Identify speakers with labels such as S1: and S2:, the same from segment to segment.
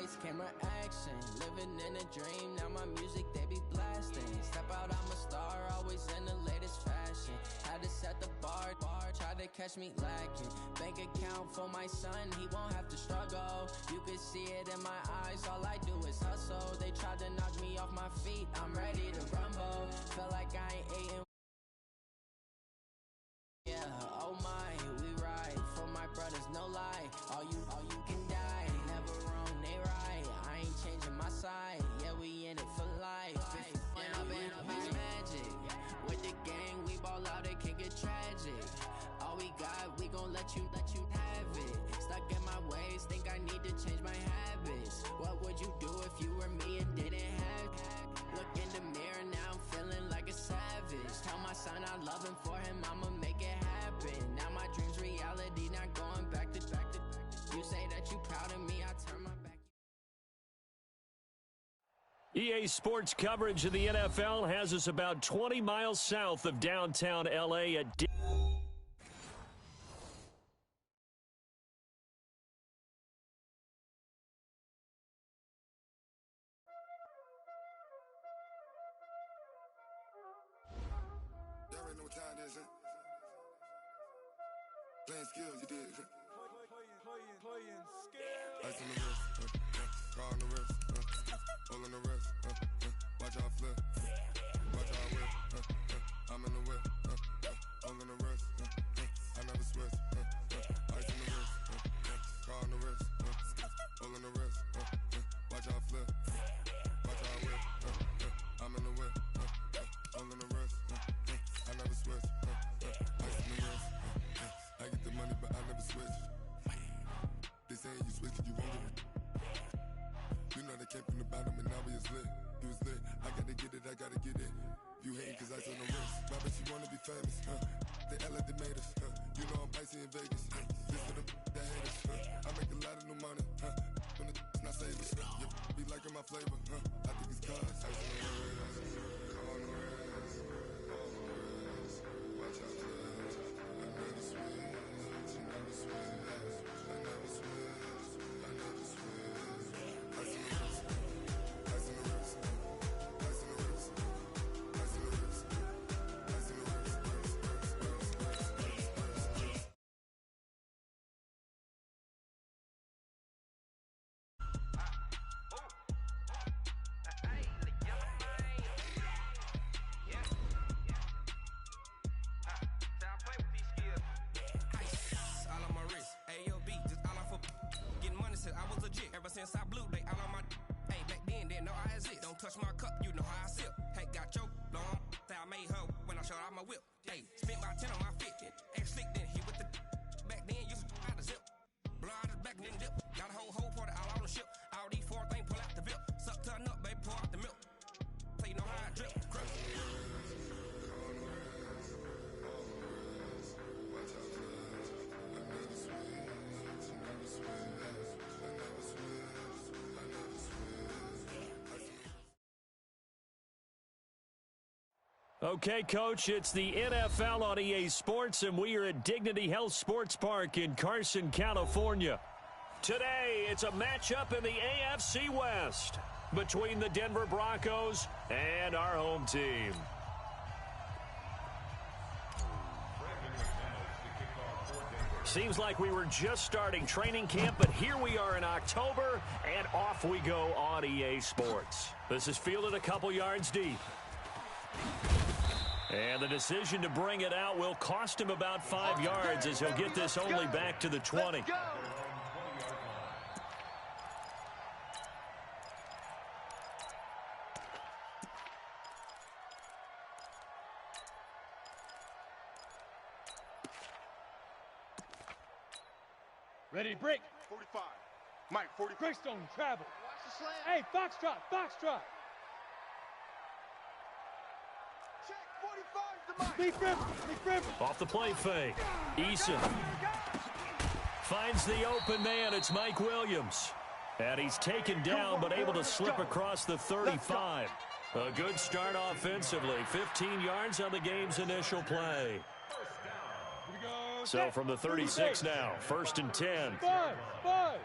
S1: lights, camera action. Living in a dream, now my music they be blasting. Step out, I'm a star, always in the latest fashion. Had to set the bar, try to catch me lacking. Bank account for my son, he won't have to struggle. You can see it in my eyes, all I do is hustle. They tried to knock me off my feet, I'm ready to rumble. Feel like I ain't eating. Yeah, oh my, we ride for my brothers, no lie. All you can die, never wrong, they right. I ain't changing my side, yeah, we in it for life. It's magic. With the gang, we ball out, it can get tragic. All we got, we gon' let you have it. Stuck in my ways, think I need to change my habits. What would you do if you were me and didn't have it? Look in the mirror, now I'm feeling like a savage. Tell my son I love him, for him I'ma make it happen. Now my dream's reality, not going back to. You say that you proud of me, I turn my back.
S2: EA Sports coverage of the NFL has us about 20 miles south of downtown L.A. at
S3: Y'all already know what time it is, huh? Playing skills, you did. Playing skills. Ice on the wrist, car on the wrist, all on the wrist, watch out flip, watch out whip, I'm in the whip, all on the wrist, I never switch, ice on the wrist, car on the wrist, all on the wrist, watch out flip, watch out whip, I'm in the whip, all on the wrist, I never switch, ice on the wrist, I get the money but I never switch. They saying you switch 'cause you won't get it. You know they came from the bottom and now we is lit. You was lit, I gotta get it, I gotta get it. You hating 'cause ice on the wrist. My bitch, you wanna be famous, They act like they made us, You know I'm icy in Vegas, This for the that hate us, I make a lot of new money, When the not save us, Be liking my flavor, I think it's cause ice on the wrist, on the wrist, on the wrist. Watch out, cuz I never switch, you never switch.
S4: Since I blew, they all on my. Hey, back then, didn't know I exist. Don't touch my cup, you know how I sip. Hey, got your long. Say I made her when I showed out my whip. Hey, spent about 10 on my fit. Ex slick, then hit with the. Back then, used to out the zip. Blow out his back, then dip. Got a whole party all on the ship. All these 4 things pull out the VIP. Suck, turn up, baby, pour out the milk. So you know how I drip. Crush.
S2: Okay, Coach, it's the NFL on EA Sports, and we are at Dignity Health Sports Park in Carson, California. Today, it's a matchup in the AFC West between the Denver Broncos and our home team. Seems like we were just starting training camp, but here we are in October, and off we go on EA Sports. This is fielded a couple yards deep. And the decision to bring it out will cost him about 5 yards as he'll get this only back to the 20.
S5: Ready to break.
S3: 45. Mike, 40.
S5: Greystone, travel. Hey, Foxtrot, Foxtrot. Be friendly.
S2: Off the play fake. Eason finds the open man. It's Mike Williams. And he's taken down but able to slip across the 35. A good start offensively. 15 yards on the game's initial play. So from the 36 now, 1st and 10.
S5: Five.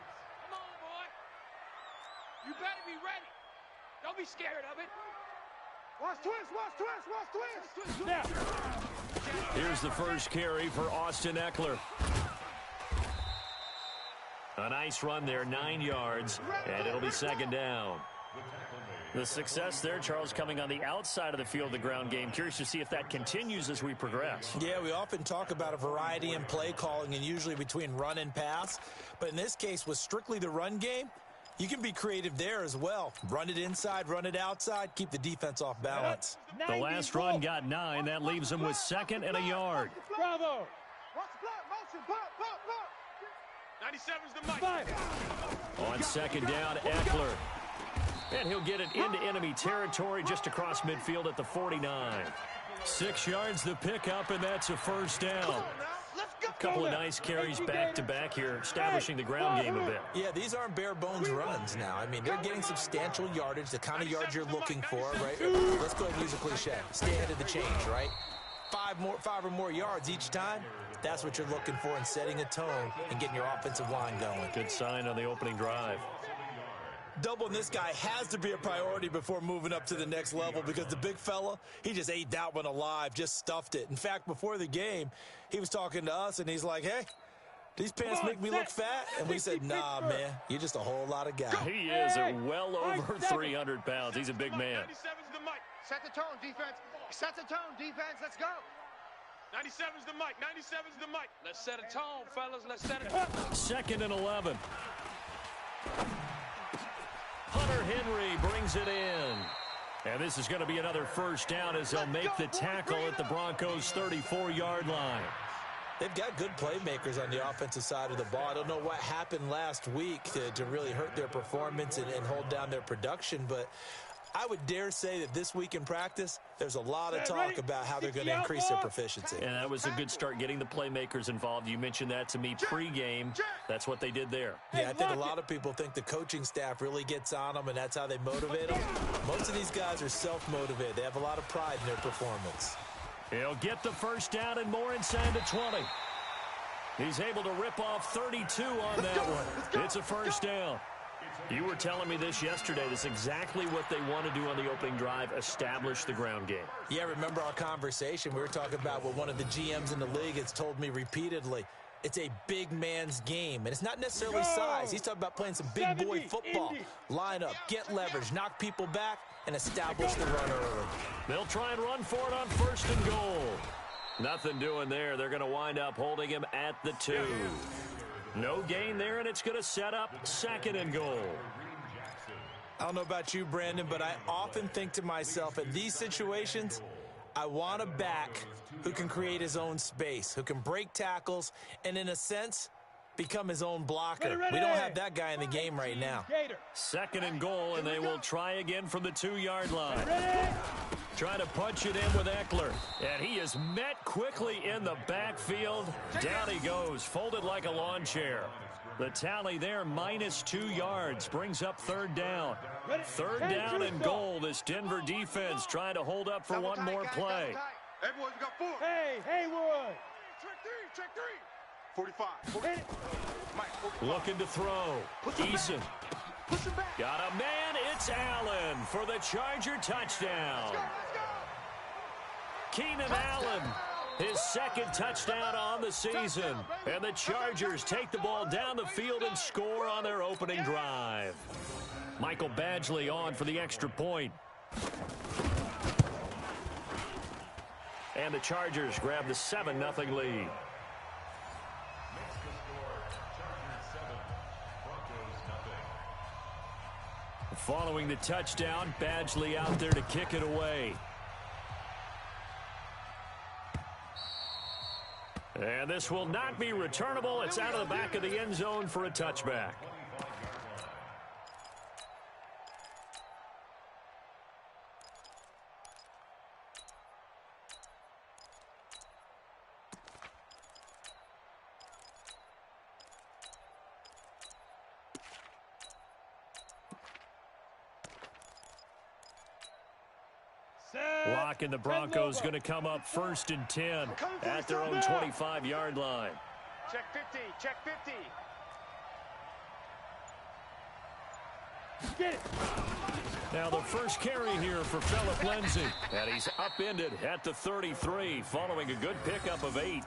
S5: You better be ready. Don't be scared of it.
S6: Watch twist, watch twist, watch twist.
S5: Yeah.
S2: Here's the first carry for Austin Eckler. A nice run there, 9 yards, and it'll be second down. The success there, Charles, coming on the outside of the field, the ground game. Curious to see if that continues as we progress.
S7: Yeah, we often talk about a variety in play calling and usually between run and pass. But in this case, with strictly the run game, you can be creative there as well. Run it inside, run it outside, keep the defense off balance.
S2: The last run got 9. That leaves him with 2nd and a yard.
S5: Bravo.
S6: Watch the block, motion, pop, pop, pop.
S5: 97's the mic.
S2: On second down, Eckler. And he'll get it into enemy territory just across midfield at the 49. 6 yards the pickup, and that's a first down. A couple of nice carries back-to-back here, establishing the ground game a bit.
S7: Yeah, these aren't bare-bones runs now. I mean, they're getting substantial yardage, the kind of yards you're looking for, right? Let's go ahead and use a cliche. Stay ahead of the change, right? 5 or more yards each time. That's what you're looking for in setting a tone and getting your offensive line going.
S2: Good sign on the opening drive.
S7: Doubling this guy has to be a priority before moving up to the next level because the big fella, he just ate that one alive, just stuffed it. In fact, before the game, he was talking to us, and he's like, hey, these pants make me look fat? And we said, nah, man, you're just a whole lot of guy.
S2: He is well over 300 pounds. He's a big man.
S5: 97's the mic.
S6: Set the tone, defense. Set the tone, defense. Let's go.
S5: 97's the mic. 97's the mic. Let's set a tone, fellas. Let's set a tone.
S2: 2nd and 11. Hunter Henry brings it in. And this is going to be another first down as they'll make the tackle at the Broncos' 34-yard line.
S7: They've got good playmakers on the offensive side of the ball. I don't know what happened last week to really hurt their performance and hold down their production, but I would dare say that this week in practice, there's a lot of talk about how they're going to increase their proficiency.
S2: And that was a good start getting the playmakers involved. You mentioned that to me pregame. That's what they did there.
S7: Yeah, I think a lot of people think the coaching staff really gets on them, and that's how they motivate them. Most of these guys are self-motivated. They have a lot of pride in their performance.
S2: He'll get the first down and more inside the 20. He's able to rip off 32 on that one. It's a first down. You were telling me this yesterday. That's exactly what they want to do on the opening drive, establish the ground game.
S7: Yeah, remember our conversation? We were talking about what one of the GMs in the league has told me repeatedly. It's a big man's game, and it's not necessarily size. He's talking about playing some big boy football. Line up, get leverage, knock people back, and establish the run early.
S2: They'll try and run for it on 1st and goal. Nothing doing there. They're going to wind up holding him at the 2. No gain there, and it's going to set up 2nd and goal.
S7: I don't know about you, Brandon, but I often think to myself, in these situations, I want a back who can create his own space, who can break tackles, and in a sense, become his own blocker. We don't have that guy in the game right now.
S2: 2nd and goal, and they will try again from the 2-yard line. Trying to punch it in with Eckler. And he is met quickly in the backfield. Down he goes, folded like a lawn chair. The tally there, -2 yards, brings up 3rd down. 3rd down and goal. This Denver defense trying to hold up for one more play.
S6: Hey, boys, we got 4.
S5: Hey, Haywood.
S6: Check 3. 45. Mike, 45.
S2: Looking to throw. Eason. Got a man. It's Allen for the Charger touchdown. Keenan Allen, his 2nd touchdown on the season. And the Chargers take the ball down the field and score on their opening drive. Michael Badgley on for the extra point. And the Chargers grab the 7-0 lead. Following the touchdown, Badgley out there to kick it away. And this will not be returnable. It's out of the back of the end zone for a touchback. Lock, and the Broncos going to come up 1st and 10 at their own 25-yard line.
S5: Check 50.
S6: Get it.
S2: Now the first carry here for Phillip Lindsay. And he's upended at the 33 following a good pickup of 8.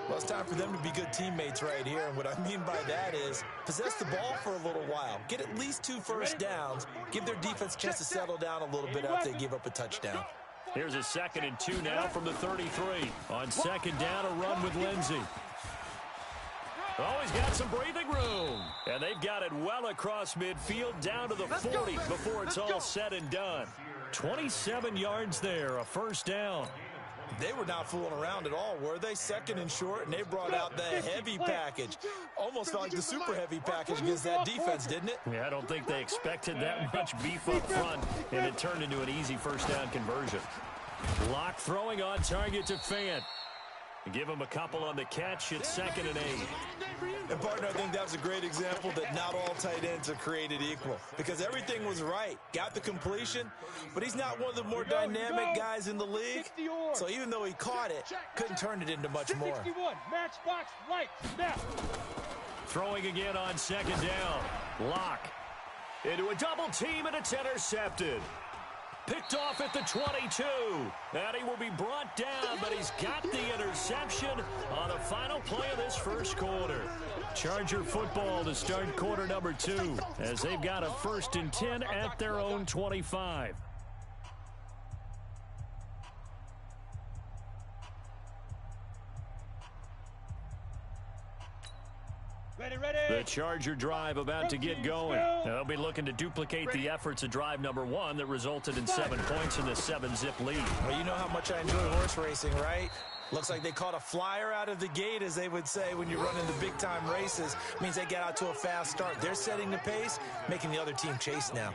S7: Well, it's time for them to be good teammates right here. And what I mean by that is possess the ball for a little while. Get at least 2 first downs. Give their defense a chance to settle down a little bit after they give up a touchdown.
S2: Here's a 2nd and 2 now from the 33. On 2nd down, a run with Lindsay. Oh, he's got some breathing room. And they've got it well across midfield down to the 40 before it's all said and done. 27 yards there, a first down.
S7: They were not fooling around at all, were they? 2nd and short, and they brought out the heavy package. Almost felt like the super heavy package against that defense, didn't it?
S2: Yeah, I don't think they expected that much beef up front, and it turned into an easy first down conversion. Locke throwing on target to Fant. Give him a couple on the catch. It's 2nd and 8.
S7: And, partner, I think that was a great example that not all tight ends are created equal because everything was right. Got the completion, but he's not one of the more dynamic guys in the league. So even though he caught it, couldn't turn it into much more.
S6: 61, matchbox, right, snap.
S2: Throwing again on 2nd down. Locke into a double team, and it's intercepted. Picked off at the 22. And he will be brought down, but he's got the interception on the final play of this first quarter. Charger football to start quarter number 2 as they've got a 1st and 10 at their own 25. The Charger drive about to get going. Now, they'll be looking to duplicate the efforts of drive number 1 that resulted in 7 points in the 7-zip lead.
S7: Well, you know how much I enjoy horse racing, right? Looks like they caught a flyer out of the gate, as they would say when you're running the big-time races. Means they get out to a fast start. They're setting the pace, making the other team chase now.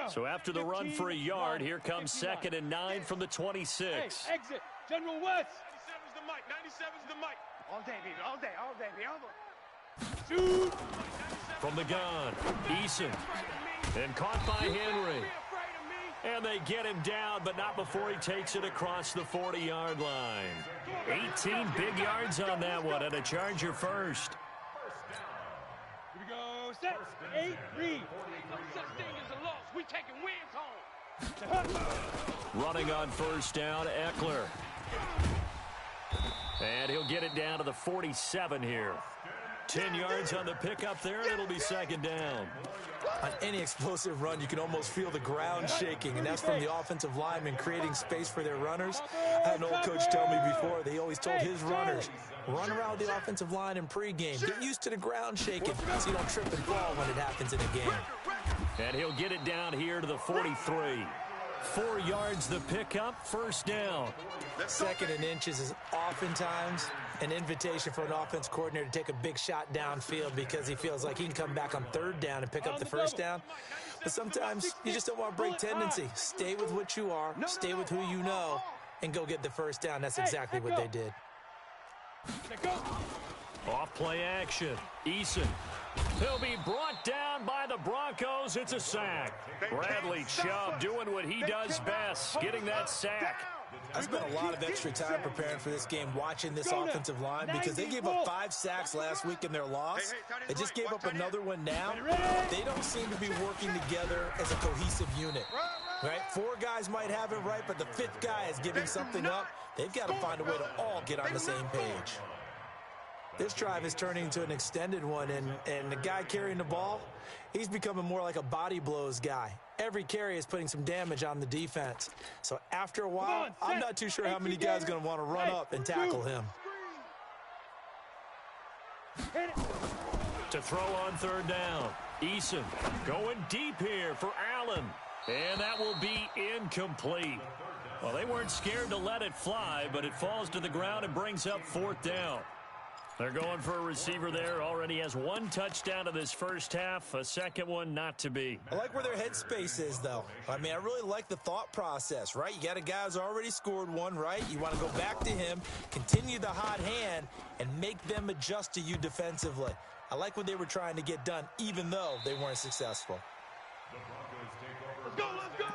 S2: So after the run for a yard, here comes 2nd and 9 from the 26.
S6: Hey, exit. General West.
S5: 97's the mic. 97's the mic.
S6: All day, baby. All day. All day, baby. Shoot.
S2: From the gun, Eason. And caught by Henry. And they get him down, but not before he takes it across the 40-yard line. 18 big yards on that one, and a Charger first.
S6: Here we go. Set. 8, read. No such thing as a loss. We taking wins home.
S2: Running on first down, Eckler. And he'll get it down to the 47 here. 10 yards on the pickup there, and it'll be 2nd down.
S7: On any explosive run, you can almost feel the ground shaking, and that's from the offensive linemen creating space for their runners. I had an old coach tell me before, they always told his runners, run around the offensive line in pregame. Get used to the ground shaking so you don't trip and fall when it happens in a game.
S2: And he'll get it down here to the 43. 4 yards the pickup, first down.
S7: 2nd and inches is oftentimes an invitation for an offense coordinator to take a big shot downfield because he feels like he can come back on 3rd down and pick up the first down. But sometimes you just don't want to break tendency. Stay with what you are, stay with who you know, and go get the first down. That's exactly what they did.
S2: Off play action. Eason. He'll be brought down by the Broncos. It's a sack. Bradley Chubb doing what he does best, getting that sack.
S7: I spent a lot of extra time preparing for this game, watching this offensive line, because they gave up 5 sacks last week in their loss. They just gave up another one now. They don't seem to be working together as a cohesive unit. Right? 4 guys might have it right, but the 5th guy is giving something up. They've got to find a way to all get on the same page. This drive is turning into an extended one, and the guy carrying the ball, he's becoming more like a body blows guy. Every carry is putting some damage on the defense. So after a while, I'm not too sure how many guys are going to want to run up and tackle him.
S2: To throw on 3rd down, Eason going deep here for Allen. And that will be incomplete. Well, they weren't scared to let it fly, but it falls to the ground and brings up 4th down. They're going for a receiver there. Already has 1 touchdown in this first half. A second one not to be.
S7: I like where their headspace is, though. I mean, I really like the thought process, right? You got a guy who's already scored 1, right? You want to go back to him, continue the hot hand, and make them adjust to you defensively. I like what they were trying to get done, even though they weren't successful.
S6: Let's go, let's go.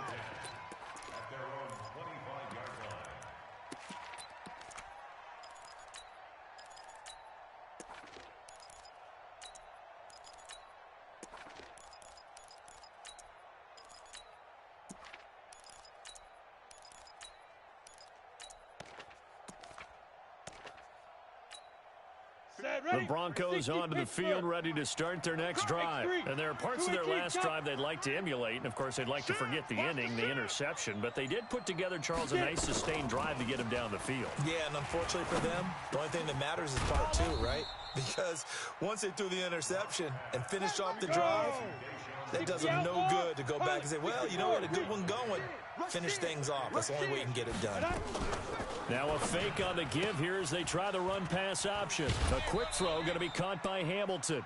S2: The Broncos onto the field, ready to start their next drive. And there are parts of their last drive they'd like to emulate, and of course they'd like to forget the inning, the interception, but they did put together, Charles, a nice sustained drive to get him down the field.
S7: Yeah, and unfortunately for them, the only thing that matters is part two, right? Because once they threw the interception and finished off the drive, that does them no good to go back and say, well, you know, we had a good one going. Finish things off. That's the only way you can get it done.
S2: Now a fake on the give here as they try the run-pass option. A quick throw going to be caught by Hamilton.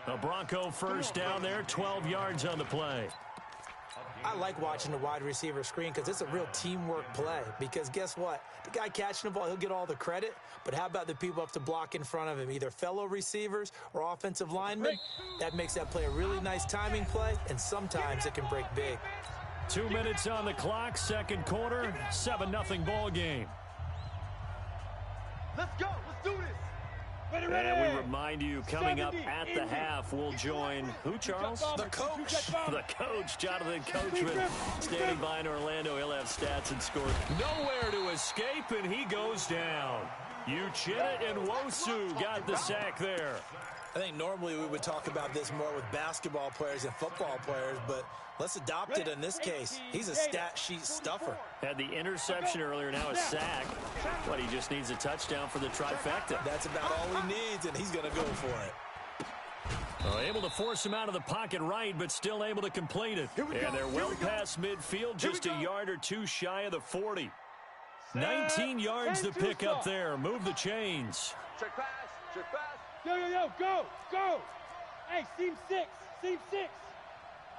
S2: A Bronco first down there, 12 yards on the play.
S7: I like watching the wide receiver screen because it's a real teamwork play. Because guess what? The guy catching the ball, he'll get all the credit. But how about the people up to block in front of him, either fellow receivers or offensive linemen? That makes that play a really nice timing play, and sometimes it can break big.
S2: 2 minutes on the clock, second quarter, 7-0 ball game.
S6: Let's go. Let's do this.
S2: And we remind you, coming up at the half, we'll join who, Charles?
S7: The coach.
S2: The coach, Jonathan Coachman, standing by in Orlando. He'll have stats and scores. Nowhere to escape, and he goes down. Uchenna and Wosu got the sack there.
S7: I think normally we would talk about this more with basketball players and football players, but let's adopt it in this case. He's a stat sheet stuffer.
S2: Had the interception earlier, now a sack. But he just needs a touchdown for the trifecta.
S7: That's about all he needs, and he's going to go for it.
S2: Able to force him out of the pocket right, but still able to complete it. And they're well past midfield, just a yard or two shy of the 40. 19 yards to pick up there. Move the chains.
S6: Check pass. Check pass. Yo, go. Hey, seam six.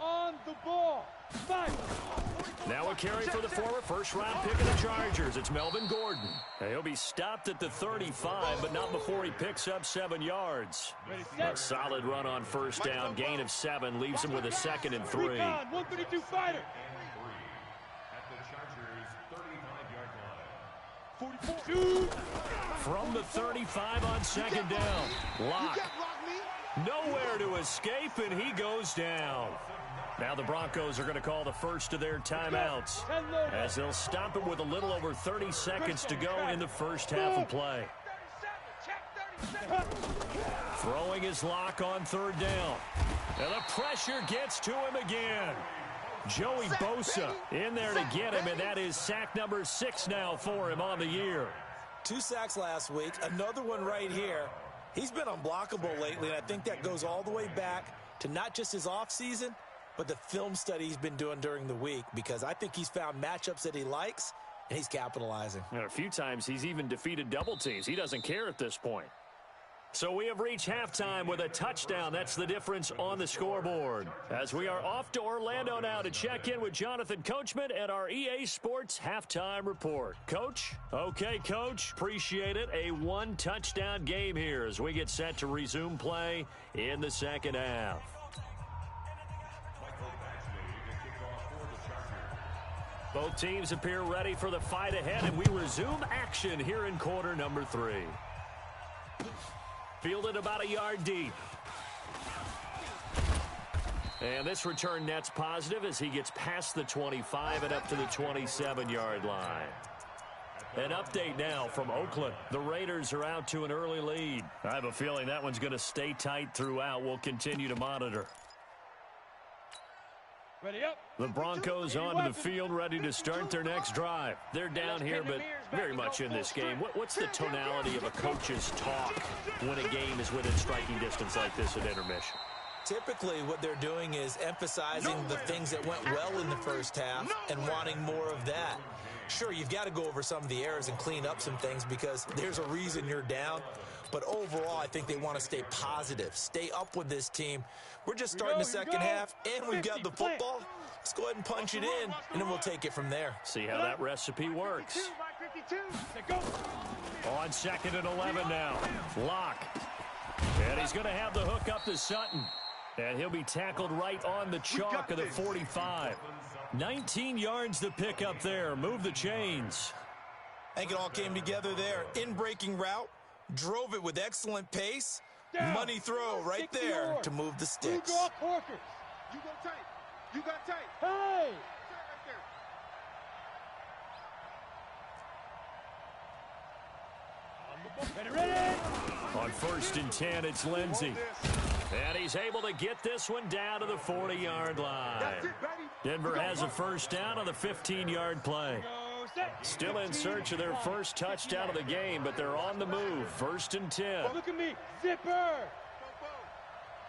S6: On the ball. 5.
S2: Now a carry for the former first-round pick of the Chargers. It's Melvin Gordon. He'll be stopped at the 35, but not before he picks up 7 yards. A solid run on first down. Gain of 7 leaves him with a 2nd and 3.
S6: 132 fighter.
S2: From the 35 on second down. Lock. Nowhere to escape, and he goes down. Now the Broncos are going to call the first of their timeouts, as they'll stop it with a little over 30 seconds to go in the first half of play. Throwing his Lock on third down. And the pressure gets to him again. Joey Bosa in there to get him, and that is sack number 6 now for him on the year.
S7: 2 sacks last week, another one right here. He's been unblockable lately, and I think that goes all the way back to not just his offseason, but the film study he's been doing during the week, because I think he's found matchups that he likes, and he's capitalizing.
S2: And a few times he's even defeated double teams. He doesn't care at this point. So we have reached halftime with a touchdown. That's the difference on the scoreboard. As we are off to Orlando now to check in with Jonathan Coachman and our EA Sports halftime report. Coach? Okay, Coach. Appreciate it. A 1-touchdown game here as we get set to resume play in the second half. Both teams appear ready for the fight ahead, and we resume action here in quarter number 3. Fielded about a yard deep. And this return net's positive as he gets past the 25 and up to the 27-yard line. An update now from Oakland. The Raiders are out to an early lead. I have a feeling that one's going to stay tight throughout. We'll continue to monitor.
S6: Ready up.
S2: The Broncos onto the field, ready to start their next drive. They're down here, but very much in this game. What's the tonality of a coach's talk when a game is within striking distance like this at intermission?
S7: Typically, what they're doing is emphasizing the things that went well in the first half and wanting more of that. Sure, you've got to go over some of the errors and clean up some things because there's a reason you're down. But overall, I think they want to stay positive, stay up with this team. We're just starting the second half, and we've got the football. Let's go ahead and punch it in, and then we'll take it from there.
S2: See how that recipe works. On 2nd and 11 now. Lock. And he's going to have the hook up to Sutton. And he'll be tackled right on the chalk of the 45. 19 yards to pick up there. Move the chains.
S7: I think it all came together there. In-breaking route. Drove it with excellent pace. Money throw right there to move the sticks.
S6: You go tight. You got tight. Hey!
S2: On On 1st and 10, it's Lindsey. And he's able to get this one down to the 40-yard line. Denver has a first down on the 15-yard play. Still in search of their first touchdown of the game, but they're on the move. 1st and 10.
S6: Look at me, zipper.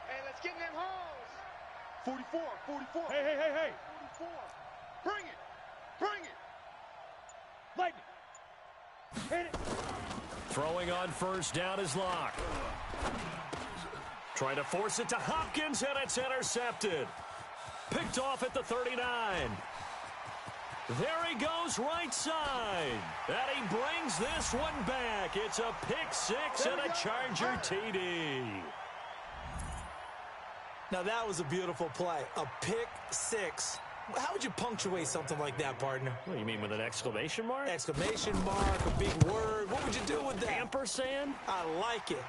S5: Hey, let's get in them holes.
S6: 44. Hey.
S5: 44. Bring it.
S6: Lightning. Hit it.
S2: Throwing on first down is Locke. Trying to force it to Hopkins, and it's intercepted. Picked off at the 39. There he goes right side. And he brings this one back. It's a pick six and a Charger TD.
S7: Now, that was a beautiful play. A pick six. How would you punctuate something like that, partner?
S2: What do you mean, with an exclamation mark?
S7: Exclamation mark, a big word. What would you do with that?
S2: Ampersand?
S7: I like it.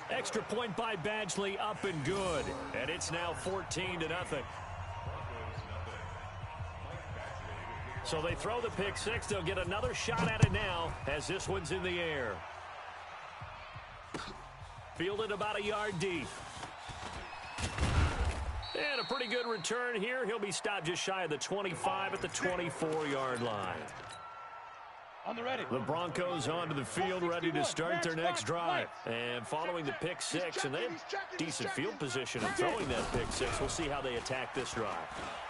S2: Extra point by Badgley, up and good. And it's now 14-0. So they throw the pick six. They'll get another shot at it now as this one's in the air. Fielded about a yard deep. And a pretty good return here. He'll be stopped just shy of the 25 at the 24-yard line.
S6: On the ready.
S2: The Broncos onto the field, ready to start their next drive. And following the pick six, and they have decent field position in throwing that pick six. We'll see how they attack this drive.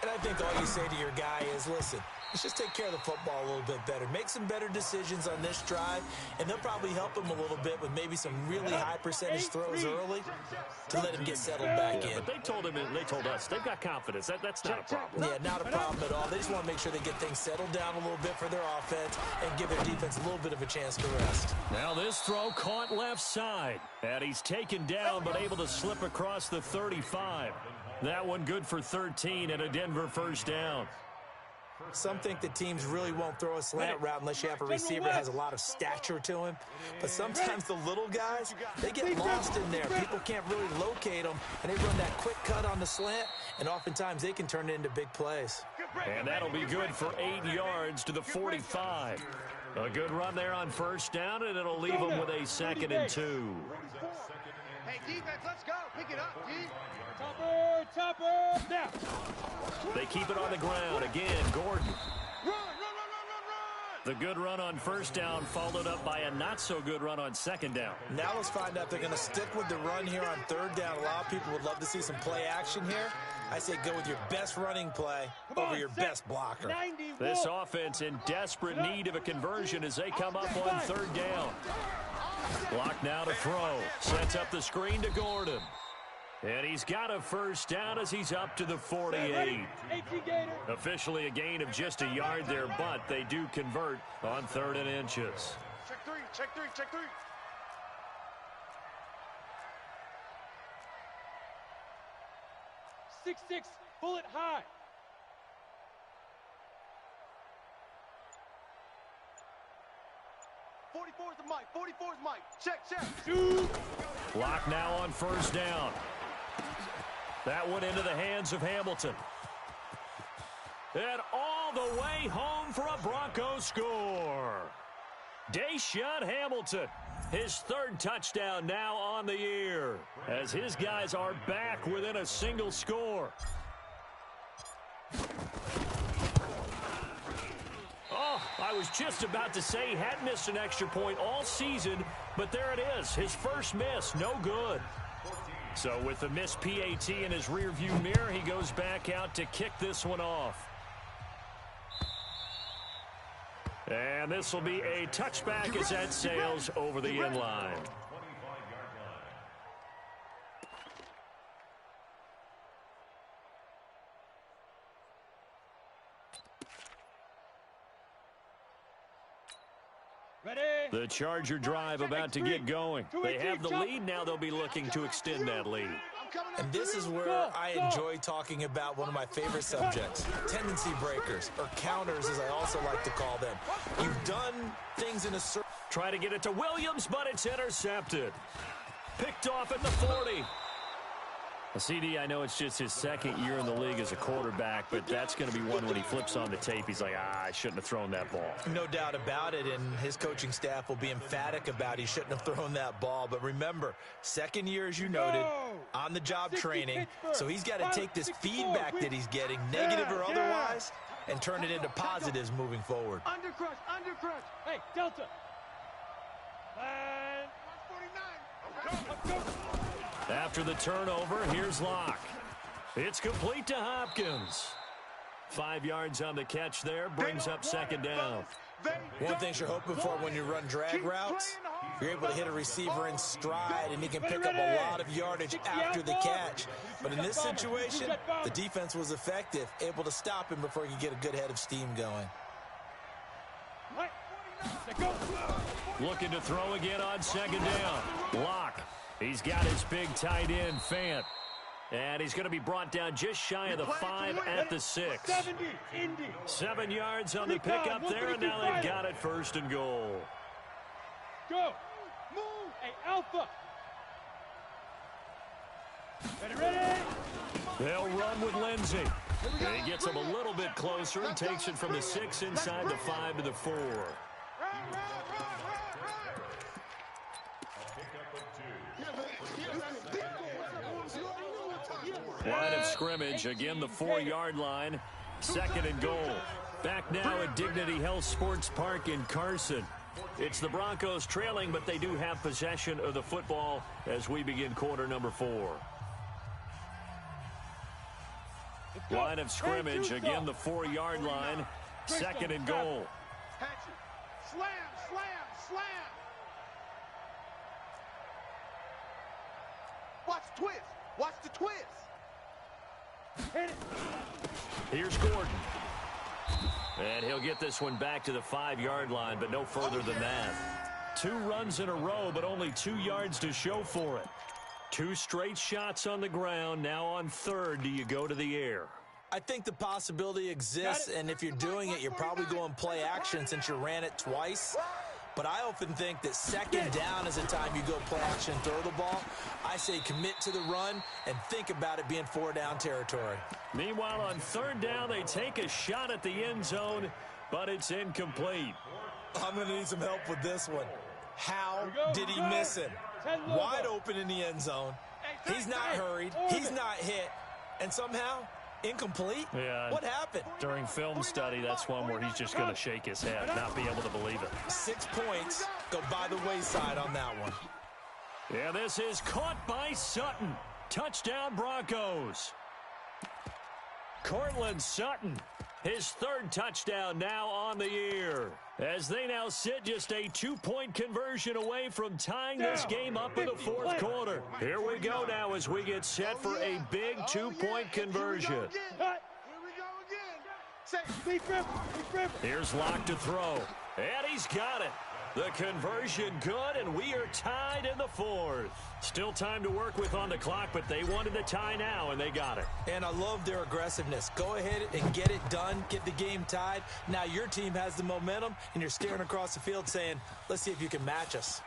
S7: And I think all you say to your guy is, listen, let's just take care of the football a little bit better. Make some better decisions on this drive, and they'll probably help him a little bit with maybe some really high percentage throws early to let him get settled back in.
S2: But they told him, and they told us, they've got confidence. That's not a problem.
S7: Yeah, not a problem at all. They just want to make sure they get things settled down a little bit for their offense and give their defense a little bit of a chance to rest.
S2: Now this throw caught left side, and he's taken down but able to slip across the 35. That one good for 13 and a Denver first down.
S7: Some think that teams really won't throw a slant route unless you have a receiver that has a lot of stature to him. But sometimes the little guys, they get lost in there. People can't really locate them, and they run that quick cut on the slant, and oftentimes they can turn it into big plays.
S2: And that'll be good for 8 yards to the 45. A good run there on first down, and it'll leave them with a 2nd and 2.
S5: Hey, defense, let's go. Pick it up, D.
S6: Topper, now.
S2: They keep it on the ground. Again, Gordon.
S5: Run.
S2: The good run on first down followed up by a not-so-good run on 2nd down.
S7: Now let's find out if they're going to stick with the run here on 3rd down. A lot of people would love to see some play action here. I say go with your best running play over your best blocker.
S2: This offense in desperate need of a conversion as they come up on 3rd down. Block now to throw. Sets up the screen to Gordon. And he's got a first down as he's up to the 48. Officially a gain of just a yard there, but they do convert on 3rd and inches.
S5: Check three.
S6: 6'6", bullet high.
S5: '44's the mic. Check.
S6: Shoot.
S2: Block now on first down. That one into the hands of Hamilton. And all the way home for a Broncos score. Deshaun Hamilton, his 3rd touchdown now on the year, as his guys are back within a single score. Oh, I was just about to say he hadn't missed an extra point all season, but there it is, his first miss, no good. So with the missed PAT in his rearview mirror, he goes back out to kick this one off. And this will be a touchback as that sails over the end line.
S6: Ready.
S2: The Charger drive about to get going. They have the lead. Now they'll be looking to extend that lead.
S7: And this is where I enjoy talking about one of my favorite subjects, tendency breakers, or counters as I also like to call them. You've done things in a certain...
S2: Try to get it to Williams, but it's intercepted. Picked off at the 40. CD, I know it's just his second year in the league as a quarterback, but that's going to be one when he flips on the tape. He's like, I shouldn't have thrown that ball.
S7: No doubt about it, and his coaching staff will be emphatic about he shouldn't have thrown that ball. But remember, second year, as you noted, on-the-job training, so he's got to take this feedback that he's getting, negative or otherwise, and turn it into positives moving forward.
S6: Undercrush, undercrush. Hey, Delta. And 149.
S2: After the turnover, here's Locke. It's complete to Hopkins. 5 yards on the catch there, brings up second down.
S7: One thing you're hoping for when you run drag routes, you're able to hit a receiver in stride, and he can pick up a lot of yardage after the catch. But in this situation, the defense was effective, able to stop him before he could get a good head of steam going.
S2: Looking to throw again on second down. Locke. He's got his big tight end, Fant. And he's going to be brought down just shy of the 5 at the 6. 7 yards on the pickup there, and now they've got it first and goal.
S6: Go. Move. Hey, Alpha. Ready.
S2: They'll run with Lindsey. He gets him a little bit closer and takes it from the 6 inside the 5 to the 4. Line of scrimmage, again the 4-yard line, second and goal. Back now at Dignity Health Sports Park in Carson. It's the Broncos trailing, but they do have possession of the football as we begin quarter number 4. Line of scrimmage, again the 4-yard line, second and goal.
S6: Slam, slam, slam.
S8: Watch the twist. Watch the twist.
S6: Hit it.
S2: Here's Gordon. And he'll get this one back to the 5-yard line, but no further than that. 2 runs in a row, but only 2 yards to show for it. 2 straight shots on the ground. Now on third, do you go to the air?
S7: I think the possibility exists, and if you're doing it, you're probably going play action since you ran it twice. But I often think that second down is a time you go play action and throw the ball. I say commit to the run and think about it being 4-down territory.
S2: Meanwhile, on third down, they take a shot at the end zone, but it's incomplete.
S7: I'm going to need some help with this one. How did he miss him? Wide open in the end zone. He's not hurried. He's not hit. And somehow, incomplete?
S2: Yeah.
S7: What happened?
S2: During film study, that's one where he's just going to shake his head, not be able to believe it.
S7: 6 points go by the wayside on that one.
S2: Yeah, this is caught by Sutton. Touchdown, Broncos. Cortland Sutton, his 3rd touchdown now on the year. As they now sit just a 2-point conversion away from tying this game up in the 4th quarter. Here we go now as we get set for a big 2-point conversion.
S6: Here we go again. Say, be free.
S2: Here's Locke to throw. And he's got it. The conversion good, and we are tied in the 4th. Still time to work with on the clock, but they wanted the tie now, and they got it.
S7: And I love their aggressiveness. Go ahead and get it done, get the game tied. Now your team has the momentum, and you're staring across the field saying, let's see if you can match us.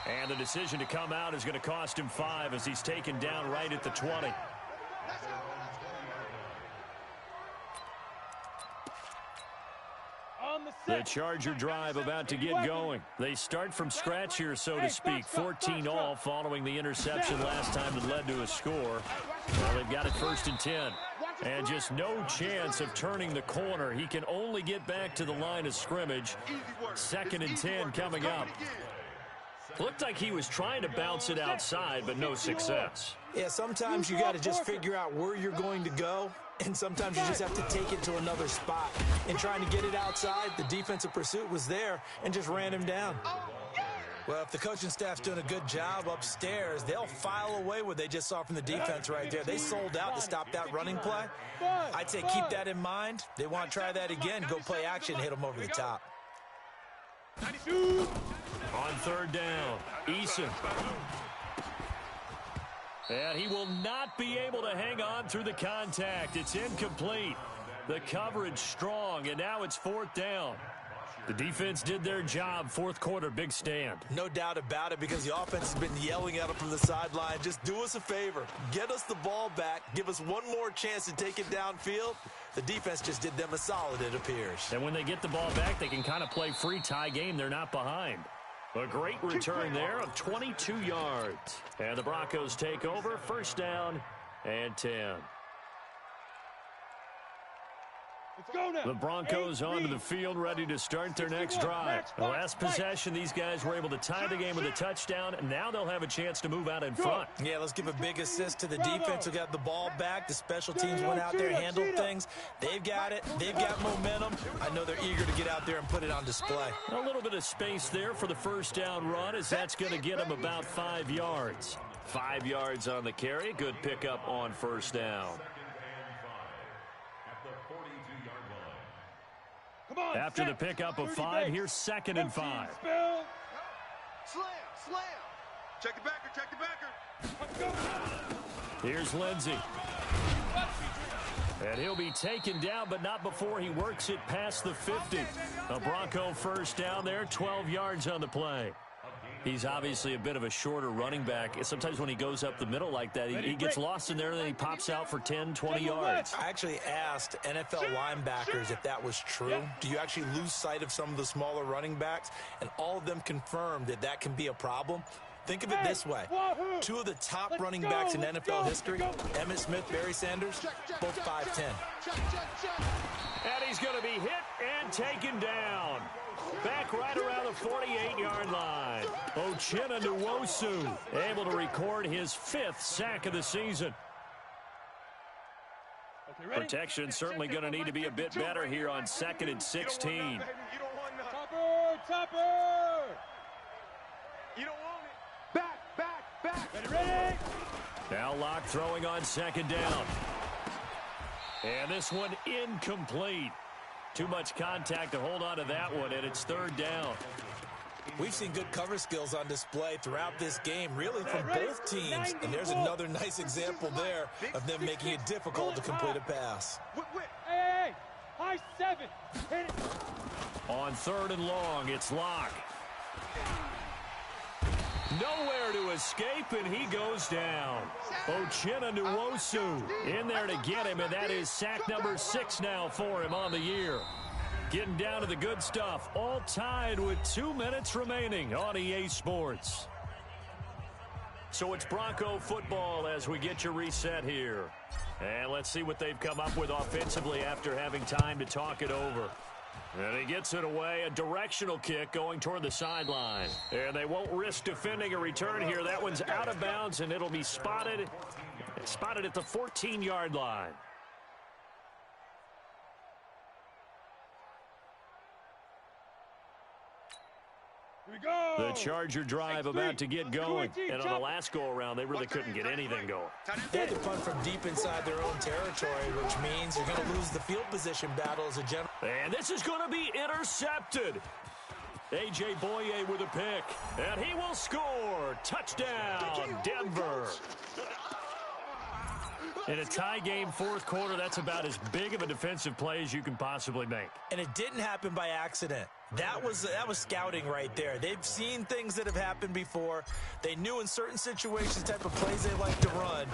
S2: And the decision to come out is going to cost him 5 as he's taken down right at the 20. The Charger drive about to get going. They start from scratch here, so to speak. 14 all following the interception last time that led to a score. Well, they've got it 1st and 10. And just no chance of turning the corner. He can only get back to the line of scrimmage. 2nd and 10 coming up. Looked like he was trying to bounce it outside, but no success.
S7: Yeah, sometimes you got to just figure out where you're going to go, and sometimes you just have to take it to another spot. In trying to get it outside, the defensive pursuit was there and just ran him down. Well, if the coaching staff's doing a good job upstairs, they'll file away what they just saw from the defense right there. They sold out to stop that running play. I'd say keep that in mind. They want to try that again, go play action, hit them over the top.
S2: On third down, Eason. And he will not be able to hang on through the contact. It's incomplete. The coverage strong, and now it's 4th down. The defense did their job. Fourth quarter, big stand.
S7: No doubt about it, because the offense has been yelling at them from the sideline. Just do us a favor. Get us the ball back. Give us one more chance to take it downfield. The defense just did them a solid, it appears.
S2: And when they get the ball back, they can kind of play free tie game. They're not behind. A great return there of 22 yards. And the Broncos take over. First down and 10.
S6: Let's go now.
S2: The Broncos onto the field, ready to start their next drive. The last possession, these guys were able to tie the game with a touchdown, and now they'll have a chance to move out in front.
S7: Yeah, let's give a big assist to the defense who got the ball back. The special teams went out there and handled things. They've got it. They've got momentum. I know they're eager to get out there and put it on display.
S2: A little bit of space there for the first down run, as that's going to get them about 5 yards. 5 yards on the carry. Good pickup on first down. After the pickup of 5, here's 2nd and 5.
S8: Slam, slam. Check the backer, check the backer.
S2: Here's Lindsey. And he'll be taken down, but not before he works it past the 50. A Bronco first down there, 12 yards on the play. He's obviously a bit of a shorter running back. Sometimes when he goes up the middle like that, he gets lost in there, and then he pops out for 10, 20 yards.
S7: I actually asked NFL linebackers if that was true. Do you actually lose sight of some of the smaller running backs? And all of them confirmed that that can be a problem. Think of it this way. 2 of the top running backs in NFL history, Emmitt Smith, Barry Sanders, both 5'10".
S2: And he's going to be hit and taken down. Back right around the 48-yard line. Uchenna Nwosu able to record his 5th sack of the season. Protection certainly going to need to be a bit better here on 2nd and 16.
S6: Topper! You don't want it. Back. Ready.
S2: Now Locke throwing on 2nd down. And this one incomplete. Too much contact to hold on to that one, and it's 3rd down.
S7: We've seen good cover skills on display throughout this game, really from both teams. And there's another nice example there of them making it difficult to complete a pass.
S6: Hey, high 7. Hit it.
S2: On 3rd and long, it's Locke. Nowhere to escape, and he goes down. Uchenna Nwosu in there to get him, and that is sack number 6 now for him on the year. Getting down to the good stuff, all tied with 2 minutes remaining on EA Sports. So it's Bronco football as we get your reset here. And let's see what they've come up with offensively after having time to talk it over. And he gets it away, a directional kick going toward the sideline. And they won't risk defending a return here. That one's out of bounds, and it'll be spotted at the 14-yard line.
S6: Here we go.
S2: The Charger drive about to get going. And on the last go-around, they really couldn't get anything going.
S7: They had to punt from deep inside their own territory, which means you're going to lose the field position battle as a general.
S2: And this is going to be intercepted. A.J. Boye with a pick. And he will score. Touchdown, Denver. In a tie game, 4th quarter, that's about as big of a defensive play as you can possibly make.
S7: And it didn't happen by accident. That was scouting right there. They've seen things that have happened before. They knew in certain situations the type of plays they like to run.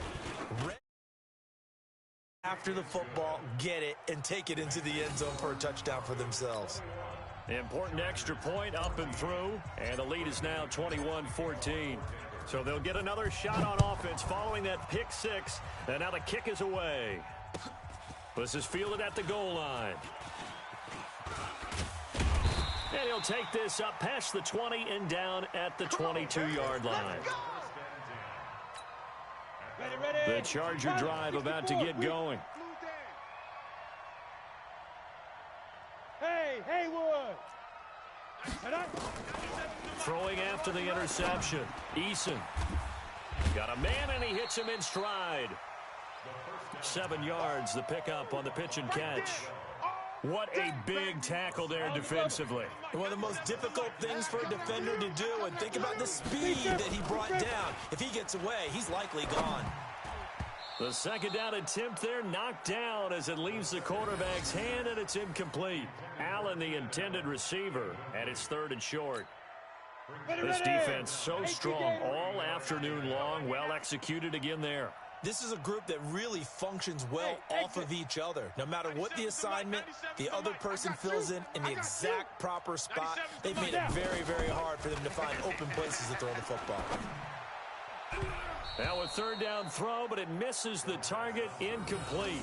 S7: After the football, get it, and take it into the end zone for a touchdown for themselves.
S2: Important extra point up and through, and the lead is now 21-14. So they'll get another shot on offense following that pick 6, and now the kick is away. This is fielded at the goal line. And he'll take this up past the 20 and down at the 22-yard line. The Charger drive about to get going.
S6: Hey, Haywood.
S2: Throwing after the interception. Eason. Got a man, and he hits him in stride. 7 yards, the pickup on the pitch and catch. What a big tackle there defensively.
S7: One of the most difficult things for a defender to do, and think about the speed that he brought down. If he gets away, he's likely gone.
S2: The second down attempt there knocked down as it leaves the quarterback's hand, and it's incomplete. Allen, the intended receiver, and it's 3rd and short. This defense so strong all afternoon long, well executed again there.
S7: This is a group that really functions well off of each other. No matter what the assignment, the other person fills in the exact proper spot. They've made it very, very hard for them to find open places to throw the football.
S2: Now a 3rd down throw, but it misses the target, incomplete.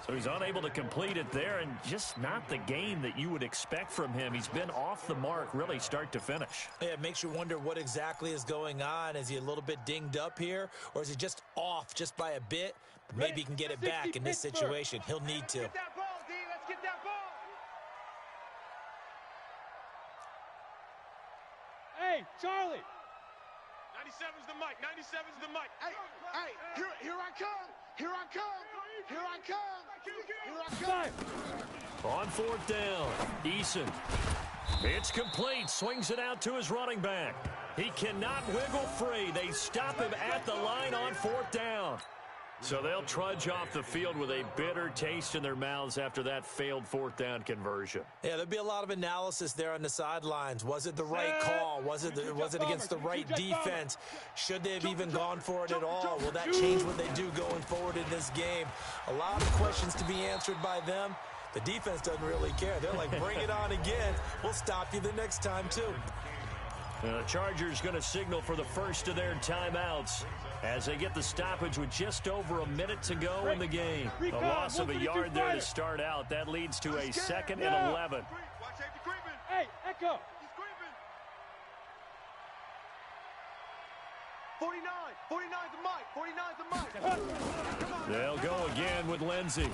S2: So he's unable to complete it there, and just not the game that you would expect from him. He's been off the mark really start to finish.
S7: Yeah, it makes you wonder what exactly is going on. Is he a little bit dinged up here, or is he just off just by a bit? Maybe he can get it back in this situation. He'll need to.
S6: Let's get that ball, D. Let's get that ball. Hey, Charlie.
S5: 97's the mic. 97's the mic.
S8: Hey, here I come. Here I come. Here I come. Here I come.
S2: On 4th down, Eason. It's complete. Swings it out to his running back. He cannot wiggle free. They stop him at the line on 4th down. So they'll trudge off the field with a bitter taste in their mouths after that failed 4th down conversion.
S7: Yeah, there'll be a lot of analysis there on the sidelines. Was it the right call? Was it against the right defense? Should they have even gone for it at all? Will that change what they do going forward in this game? A lot of questions to be answered by them. The defense doesn't really care. They're like, bring it on again. We'll stop you the next time, too.
S2: The Chargers going to signal for the first of their timeouts as they get the stoppage with just over a minute to go in the game. A loss of a yard there to start out. That leads to a 2nd and 11.
S6: Hey, Echo.
S8: 49 the mic.
S2: They'll go again with Lindsey.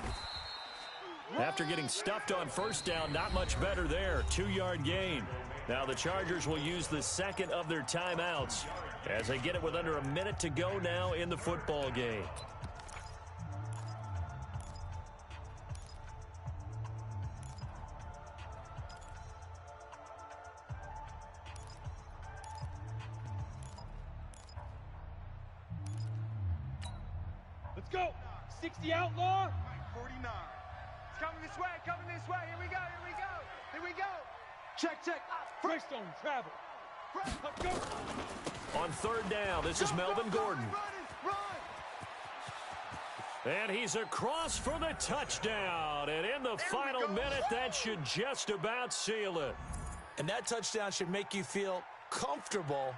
S2: After getting stuffed on 1st down, not much better there. 2-yard gain. Now the Chargers will use the 2nd of their timeouts as they get it with under a minute to go now in the football game.
S6: Let's go. 60 outlaw.
S8: 49.
S6: It's coming this way. Here we go. Here we go.
S8: Check.
S6: First on travel. Let's go.
S2: On 3rd down, this is Melvin Gordon. And he's across for the touchdown. And in the final minute, that should just about seal it.
S7: And that touchdown should make you feel comfortable.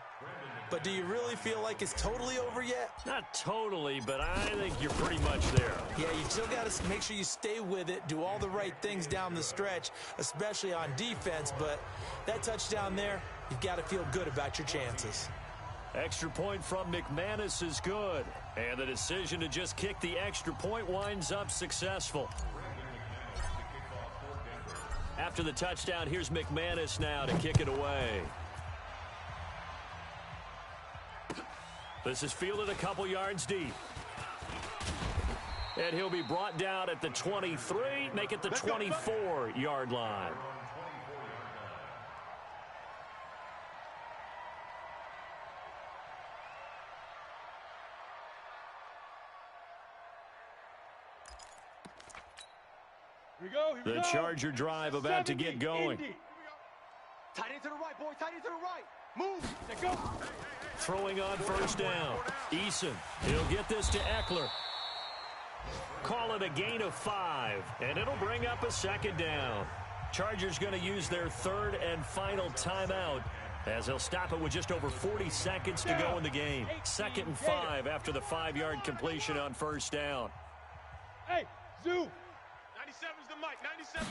S7: But do you really feel like it's totally over yet?
S2: Not totally, but I think you're pretty much there.
S7: Yeah, you still got to make sure you stay with it, do all the right things down the stretch, especially on defense. But that touchdown there, you've got to feel good about your chances.
S2: Extra point from McManus is good. And the decision to just kick the extra point winds up successful. After the touchdown, here's McManus now to kick it away. This is fielded a couple yards deep. And he'll be brought down at the 23, make it the 24-yard line.
S6: Here we go.
S2: The Charger drive about to get going.
S8: Tight end to the right, boy. Tight end to the right. Move.
S6: Let's go.
S2: Throwing on 1st down. Eason, he'll get this to Eckler. Call it a gain of 5, and it'll bring up a 2nd down. Chargers going to use their 3rd and final timeout as they'll stop it with just over 40 seconds to go in the game. 2nd and 5 after the 5-yard completion on 1st down.
S6: Hey, Zoo.
S5: 97's the mic.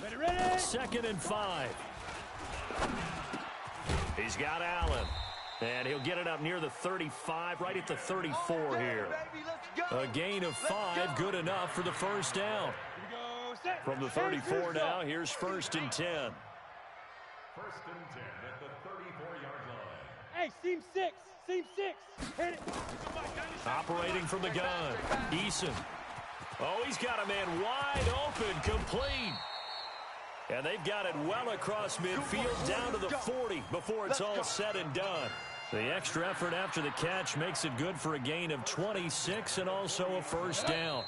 S5: 97.
S6: Ready.
S2: 2nd and 5. He's got Allen. And he'll get it up near the 35, right at the 34 here. A gain of 5, good enough for the 1st down. From the 34 now, here's 1st and 10.
S9: 1st and 10 at the 34-yard line.
S6: Hey, seam 6. Hit it.
S2: Operating from the gun, Eason. Oh, he's got a man wide open, complete. And they've got it well across midfield, down to the 40 before it's all said and done. The extra effort after the catch makes it good for a gain of 26 and also a first down.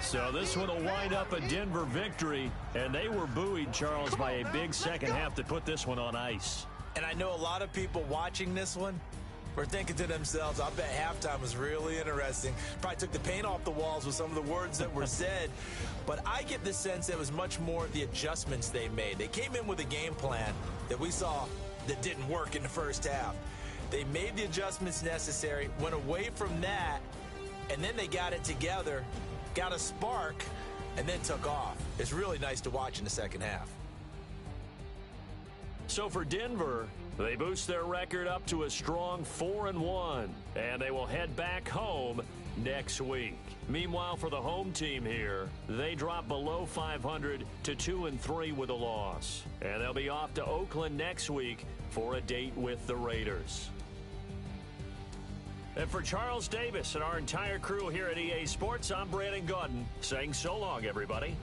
S2: So this one will wind up a Denver victory, and they were buoyed, Charles, by a big second half that put this one on ice.
S7: And I know a lot of people watching this one were thinking to themselves, I bet halftime was really interesting. Probably took the paint off the walls with some of the words that were said. But I get the sense it was much more the adjustments they made. They came in with a game plan that we saw that didn't work in the first half. They made the adjustments necessary, went away from that, and then they got it together, got a spark, and then took off. It's really nice to watch in the second half.
S2: So for Denver, they boost their record up to a strong 4-1, and they will head back home next week. Meanwhile, for the home team here, they drop below 500 to 2-3 with a loss. And they'll be off to Oakland next week for a date with the Raiders. And for Charles Davis and our entire crew here at EA Sports, I'm Brandon Gaudin saying so long, everybody.